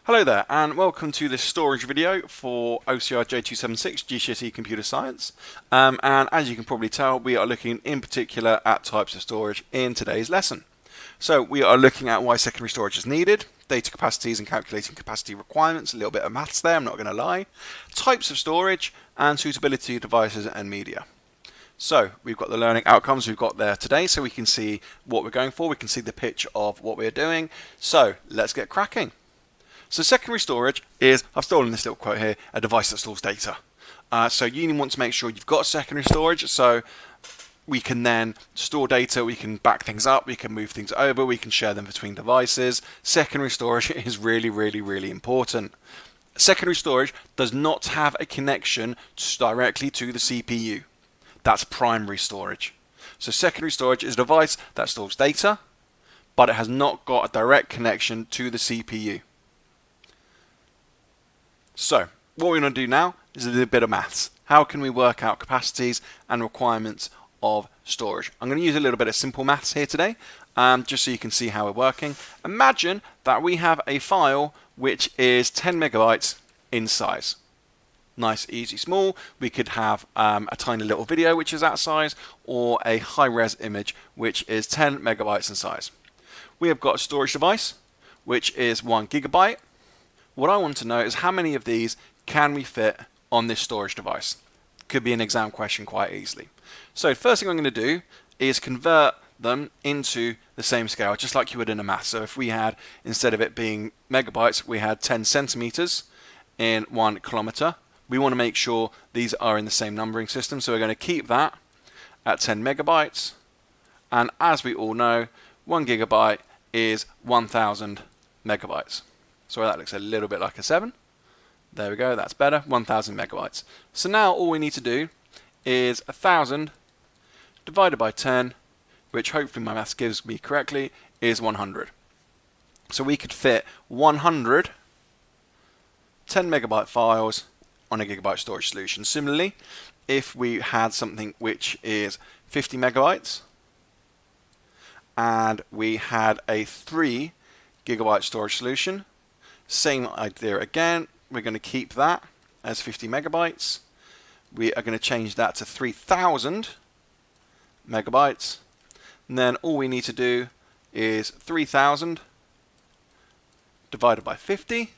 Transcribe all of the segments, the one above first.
Hello there and welcome to this storage video for OCR J276 GCSE Computer Science, and as you can probably tell we are looking in particular at types of storage in today's lesson. So we are looking at why secondary storage is needed, data capacities and calculating capacity requirements, a little bit of maths there, I'm not going to lie, types of storage and suitability of devices and media. So we've got the learning outcomes we've got there today, so we can see what we're going for, we can see the pitch of what we're doing, so let's get cracking. So secondary storage is, I've stolen this little quote here, a device that stores data. So you want to make sure you've got secondary storage so we can then store data, we can back things up, we can move things over, we can share them between devices. Secondary storage is really important. Secondary storage does not have a connection directly to the CPU. That's primary storage. So secondary storage is a device that stores data, but it has not got a direct connection to the CPU. So, what we're going to do now is a little bit of maths. How can we work out capacities and requirements of storage? I'm going to use a little bit of simple maths here today, just so you can see how we're working. Imagine that we have a file which is 10 megabytes in size. Nice, easy, small. We could have a tiny little video which is that size, or a high-res image which is 10 megabytes in size. We have got a storage device which is 1 gigabyte. What I want to know is how many of these can we fit on this storage device? Could be an exam question quite easily. So first thing I'm going to do is convert them into the same scale, just like you would in a math. So if we had, instead of it being megabytes, we had 10 centimeters in 1 kilometer. We want to make sure these are in the same numbering system. So we're going to keep that at 10 megabytes. And as we all know, 1 gigabyte is 1000 megabytes. So that looks a little bit like a 7. There we go, that's better, 1000 megabytes. So now all we need to do is 1000 divided by 10, which hopefully my maths gives me correctly, is 100. So we could fit 100 10 megabyte files on a gigabyte storage solution. Similarly, if we had something which is 50 megabytes, and we had a 3 gigabyte storage solution, same idea again, we're going to keep that as 50 megabytes. We are going to change that to 3000 megabytes. And then all we need to do is 3000 divided by 50.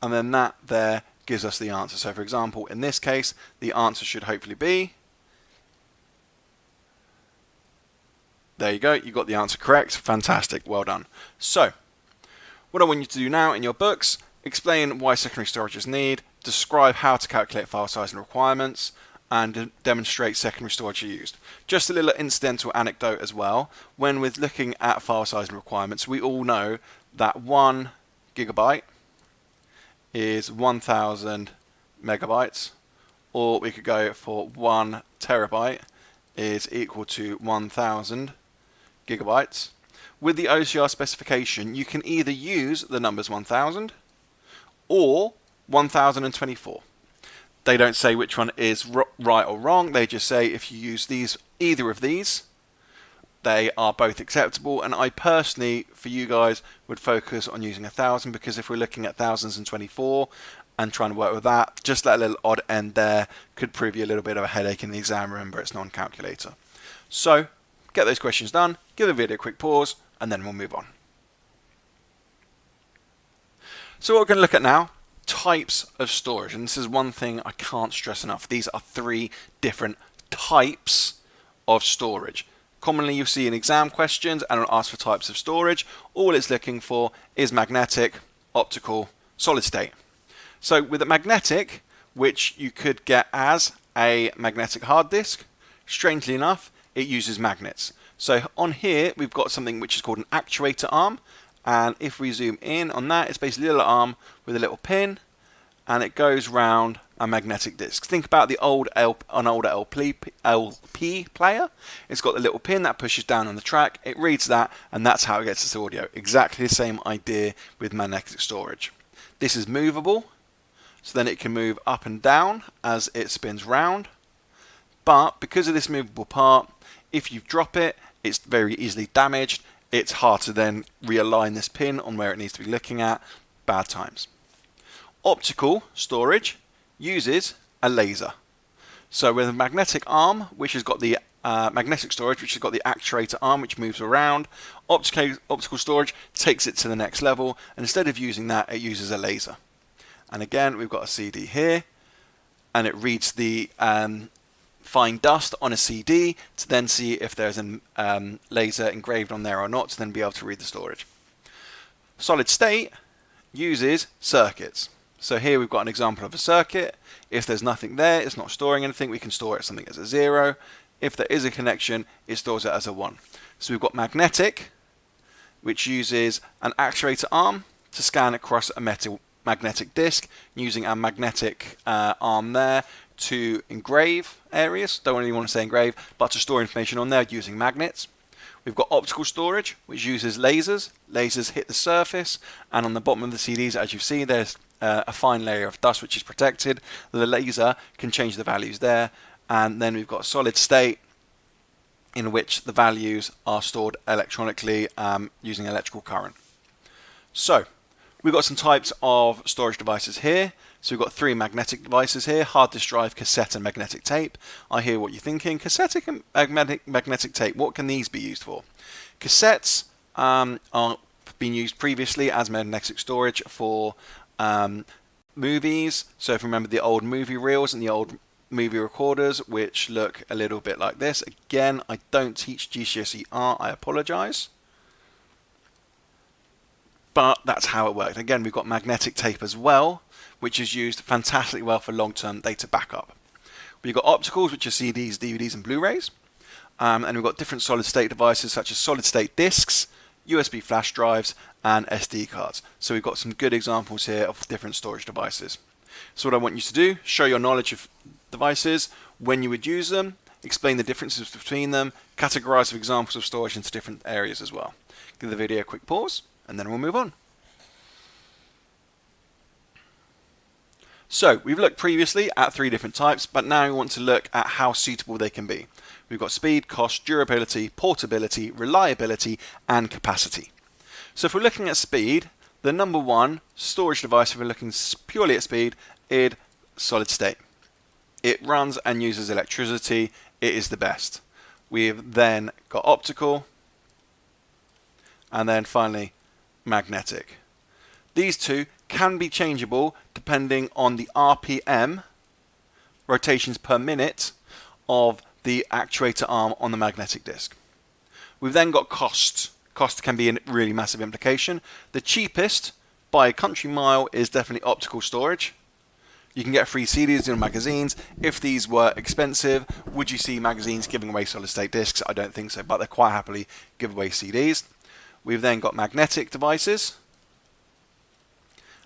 And then that there gives us the answer. So for example, in this case, the answer should hopefully be, there you go, you got the answer correct. Fantastic, well done. So, what I want you to do now in your books, explain why secondary storage is needed, describe how to calculate file size and requirements, and demonstrate secondary storage used. Just a little incidental anecdote as well. When we're looking at file size and requirements, we all know that 1 gigabyte is 1000 megabytes, or we could go for 1 terabyte is equal to 1000 gigabytes. With the OCR specification, you can either use the numbers 1000 or 1024. They don't say which one is right or wrong, they just say if you use either of these, they are both acceptable, and I personally, for you guys, would focus on using 1000, because if we're looking at thousands and 24 and trying to work with that, just that little odd end there could prove you a little bit of a headache in the exam. Remember, it's non-calculator. So, get those questions done, give the video a quick pause, and then we'll move on. So what we're going to look at now, types of storage, and this is one thing I can't stress enough. These are 3 different types of storage. Commonly you'll see in exam questions and it'll ask for types of storage. All it's looking for is magnetic, optical, solid state. So with a magnetic, which you could get as a magnetic hard disk, strangely enough, it uses magnets. So on here, we've got something which is called an actuator arm. And if we zoom in on that, it's basically a little arm with a little pin, and it goes round a magnetic disc. Think about an older LP player. It's got the little pin that pushes down on the track. It reads that, and that's how it gets its audio. Exactly the same idea with magnetic storage. This is movable, so then it can move up and down as it spins round. But because of this movable part, if you drop it, it's very easily damaged. It's hard to then realign this pin on where it needs to be looking at. bad times. Optical storage uses a laser. So with a magnetic arm, which has got the magnetic storage, which has got the actuator arm, which moves around, optical storage takes it to the next level, and instead of using that, it uses a laser. And again, we've got a CD here, and it reads the fine dust on a CD to then see if there's a laser engraved on there or not, to then be able to read the storage. Solid state uses circuits. So here we've got an example of a circuit. If there's nothing there, it's not storing anything, we can store it as something as a 0. If there is a connection, it stores it as a 1. So we've got magnetic, which uses an actuator arm to scan across a magnetic disc, using our magnetic arm there to engrave areas. Don't really want to say engrave, but to store information on there using magnets. We've got optical storage, which uses lasers. Lasers hit the surface, and on the bottom of the CDs, as you see, there's a fine layer of dust which is protected. The laser can change the values there, and then we've got solid state, in which the values are stored electronically using electrical current. So we've got some types of storage devices here. So we've got 3 magnetic devices here: hard disk drive, cassette, and magnetic tape. I hear what you're thinking. Cassette and magnetic tape, what can these be used for? Cassettes are being used previously as magnetic storage for movies. So if you remember the old movie reels and the old movie recorders, which look a little bit like this. Again, I don't teach GCSE art, I apologise. But that's how it works. Again, we've got magnetic tape as well, which is used fantastically well for long-term data backup. We've got opticals, which are CDs, DVDs, and Blu-rays. And we've got different solid-state devices, such as solid-state discs, USB flash drives, and SD cards. So we've got some good examples here of different storage devices. So what I want you to do, show your knowledge of devices, when you would use them, explain the differences between them, categorize examples of storage into different areas as well. Give the video a quick pause, and then we'll move on. So we've looked previously at 3 different types, but now we want to look at how suitable they can be. We've got speed, cost, durability, portability, reliability, and capacity. So if we're looking at speed, the number 1 storage device, if we're looking purely at speed, is solid state. It runs and uses electricity. It is the best. We've then got optical, and then finally magnetic. These 2 can be changeable depending on the RPM, rotations per minute, of the actuator arm on the magnetic disc. We've then got cost. Cost can be a really massive implication. The cheapest by a country mile is definitely optical storage. You can get free CDs in magazines. If these were expensive, would you see magazines giving away solid state discs? I don't think so, but they quite happily give away CDs. We've then got magnetic devices.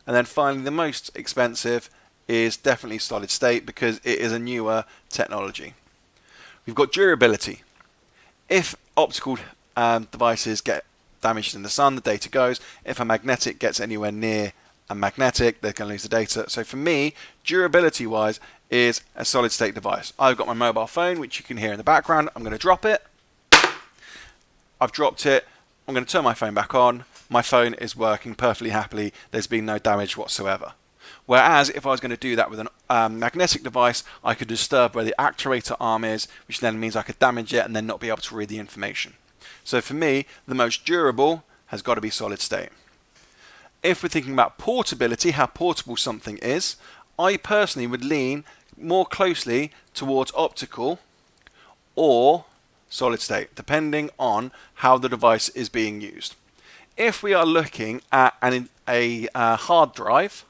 And then finally, the most expensive is definitely solid state, because it is a newer technology. We've got durability. If optical devices get damaged in the sun, the data goes. If a magnetic gets anywhere near a magnetic, they're going to lose the data. So for me, durability wise, is a solid state device. I've got my mobile phone, which you can hear in the background. I'm going to drop it. I've dropped it. I'm going to turn my phone back on. My phone is working perfectly happily. There's been no damage whatsoever. Whereas if I was going to do that with a magnetic device, I could disturb where the actuator arm is, which then means I could damage it and then not be able to read the information. So for me, the most durable has got to be solid state. If we're thinking about portability, how portable something is, I personally would lean more closely towards optical or solid state, depending on how the device is being used. If we are looking at a hard drive,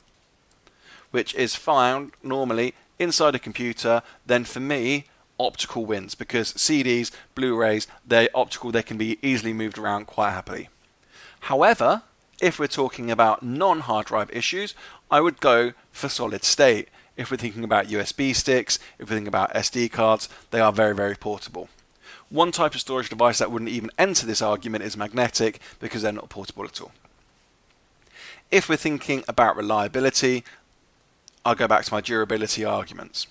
which is found normally inside a computer, then for me, optical wins, because CDs, Blu-rays, they're optical, they can be easily moved around quite happily. However, if we're talking about non-hard drive issues, I would go for solid state. If we're thinking about USB sticks, if we're thinking about SD cards, they are very, very portable. One type of storage device that wouldn't even enter this argument is magnetic, because they're not portable at all. If we're thinking about reliability, I'll go back to my durability arguments.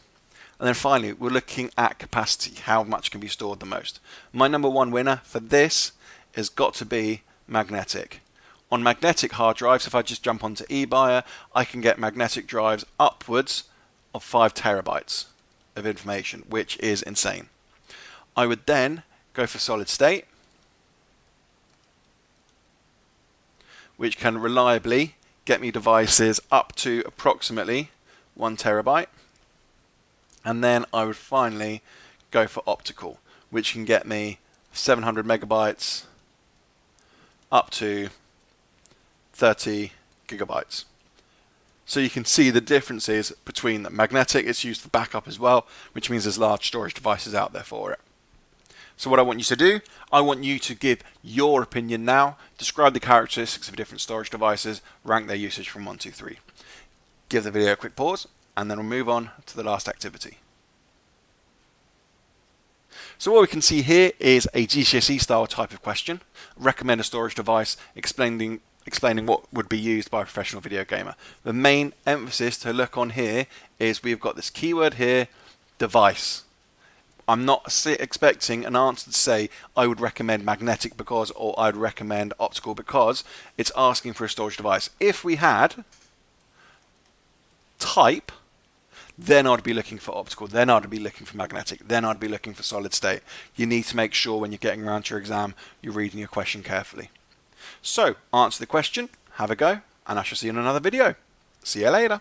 And then finally, we're looking at capacity, how much can be stored the most. My number 1 winner for this has got to be magnetic. On magnetic hard drives, if I just jump onto eBuyer, I can get magnetic drives upwards of 5 terabytes of information, which is insane. I would then go for solid state, which can reliably get me devices up to approximately 1 terabyte. And then I would finally go for optical, which can get me 700 megabytes up to 30 gigabytes. So you can see the differences between the magnetic. It's used for backup as well, which means there's large storage devices out there for it. So what I want you to do, I want you to give your opinion now, describe the characteristics of different storage devices, rank their usage from 1 to 3. Give the video a quick pause, and then we'll move on to the last activity. So what we can see here is a GCSE style type of question. Recommend a storage device, explaining what would be used by a professional video gamer. The main emphasis to look on here is we've got this keyword here, device. I'm not expecting an answer to say I would recommend magnetic because, or I'd recommend optical because. It's asking for a storage device. If we had type, then I'd be looking for optical, then I'd be looking for magnetic, then I'd be looking for solid state. You need to make sure when you're getting around to your exam, you're reading your question carefully. So, answer the question, have a go, and I shall see you in another video. See you later.